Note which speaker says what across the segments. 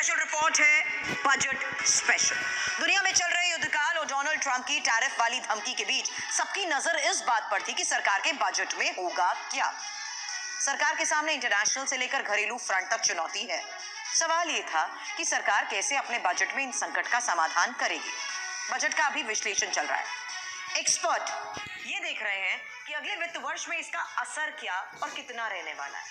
Speaker 1: Special report है budget special. दुनिया में चल रहे युद्धकाल और डोनाल्ड ट्रंप की टैरिफ वाली धमकी के बीच सबकी नजर इस बात पर थी कि सरकार के बजट में होगा क्या। सरकार के सामने इंटरनेशनल से लेकर घरेलू फ्रंट तक चुनौती है। सवाल ये था कि सरकार कैसे अपने बजट में इन संकट का समाधान करेगी। बजट का अभी विश्लेषण चल रहा है। एक्सपर्ट ये देख रहे हैं कि अगले वित्त वर्ष में इसका असर क्या और कितना रहने वाला है।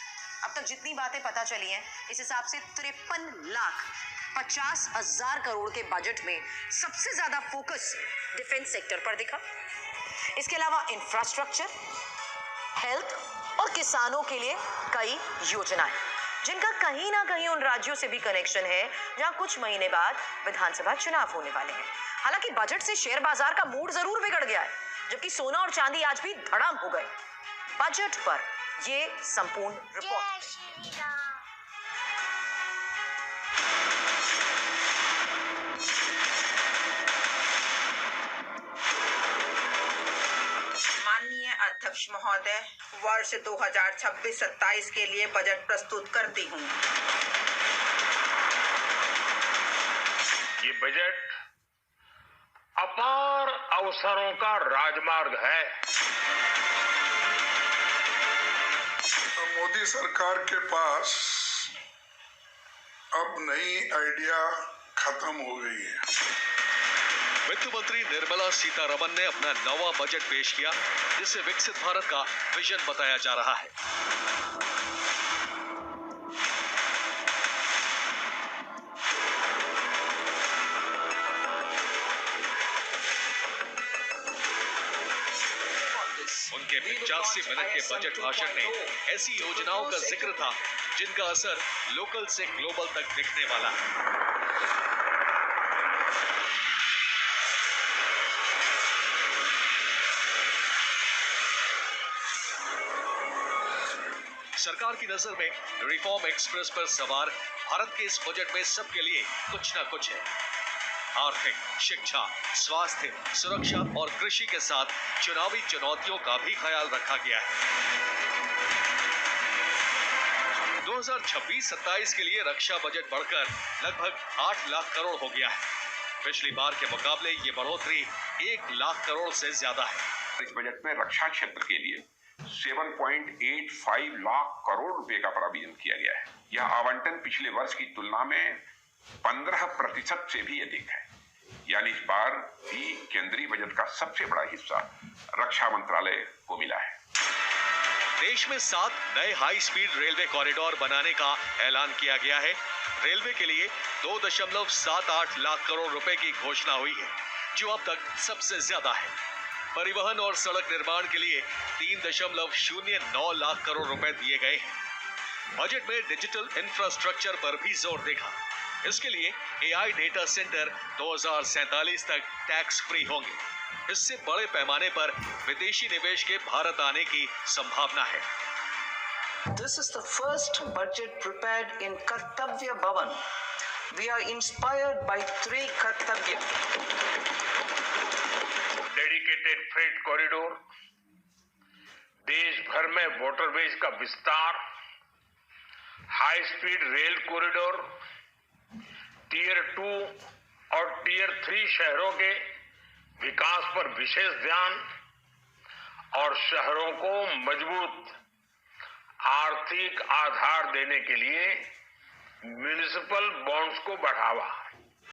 Speaker 1: अब तक जितनी बातें पता चली हैं, इस हिसाब से 53,50,000 करोड़ के बजट में सबसे ज्यादा फोकस डिफेंस सेक्टर पर दिखा। इसके अलावा इंफ्रास्ट्रक्चर, हेल्थ और किसानों के लिए कई योजनाएं, जिनका कहीं ना कहीं उन राज्यों से भी कनेक्शन है जहां कुछ महीने बाद विधानसभा चुनाव होने वाले हैं। हालांकि बजट से शेयर बाजार का मूड जरूर बिगड़ गया है, जबकि सोना और चांदी आज भी धड़ाम हो गए। बजट पर ये संपूर्ण रिपोर्ट।
Speaker 2: माननीय अध्यक्ष महोदय, वर्ष 2026-27 के लिए बजट प्रस्तुत करती हूँ।
Speaker 3: ये बजट अपार अवसरों का राजमार्ग है।
Speaker 4: मोदी सरकार के पास अब नई आइडिया खत्म हो गई है।
Speaker 5: वित्त मंत्री निर्मला सीतारमण ने अपना नवा बजट पेश किया, जिसे विकसित भारत का विजन बताया जा रहा है। उनके 85 मिनट के बजट भाषण में ऐसी योजनाओं का जिक्र था जिनका असर लोकल से ग्लोबल तक दिखने वाला है। सरकार की नजर में रिफॉर्म एक्सप्रेस पर सवार भारत के इस बजट में सबके लिए कुछ ना कुछ है। आर्थिक, शिक्षा, स्वास्थ्य, सुरक्षा और कृषि के साथ चुनावी चुनौतियों का भी ख्याल रखा गया है। 2026-27 के लिए रक्षा बजट बढ़कर लगभग 8 लाख करोड़ हो गया है। पिछली बार के मुकाबले ये बढ़ोतरी 1 लाख करोड़ से ज्यादा है।
Speaker 6: इस बजट में रक्षा क्षेत्र के लिए 7.85 लाख करोड़ रुपए का प्रावधान किया गया है। यह आवंटन पिछले वर्ष की तुलना में 15% से भी अधिक है। यानी इस बार भी केंद्रीय बजट का सबसे बड़ा हिस्सा रक्षा मंत्रालय को मिला है।
Speaker 5: देश में 7 नए हाई स्पीड रेलवे कॉरिडोर बनाने का ऐलान किया गया है। रेलवे के लिए 2.78 लाख करोड़ रुपए की घोषणा हुई है, जो अब तक सबसे ज्यादा है। परिवहन और सड़क निर्माण के लिए 3.09 लाख करोड़ रुपए दिए गए हैं। बजट में डिजिटल इंफ्रास्ट्रक्चर पर भी जोर देखा। इसके लिए AI डेटा सेंटर 2047 तक टैक्स फ्री होंगे। इससे बड़े पैमाने पर विदेशी निवेश के भारत आने की संभावना है।
Speaker 7: This is the first budget prepared in Kartavya Bhavan. We are inspired by 3 Kartavya.
Speaker 3: Dedicated freight corridor, देश भर में वाटरवेज का विस्तार, high speed rail corridor, tier 2 और टियर 3 शहरों के विकास पर विशेष ध्यान और शहरों को मजबूत आर्थिक आधार देने के लिए म्युनिसिपल बॉन्ड्स को बढ़ावा।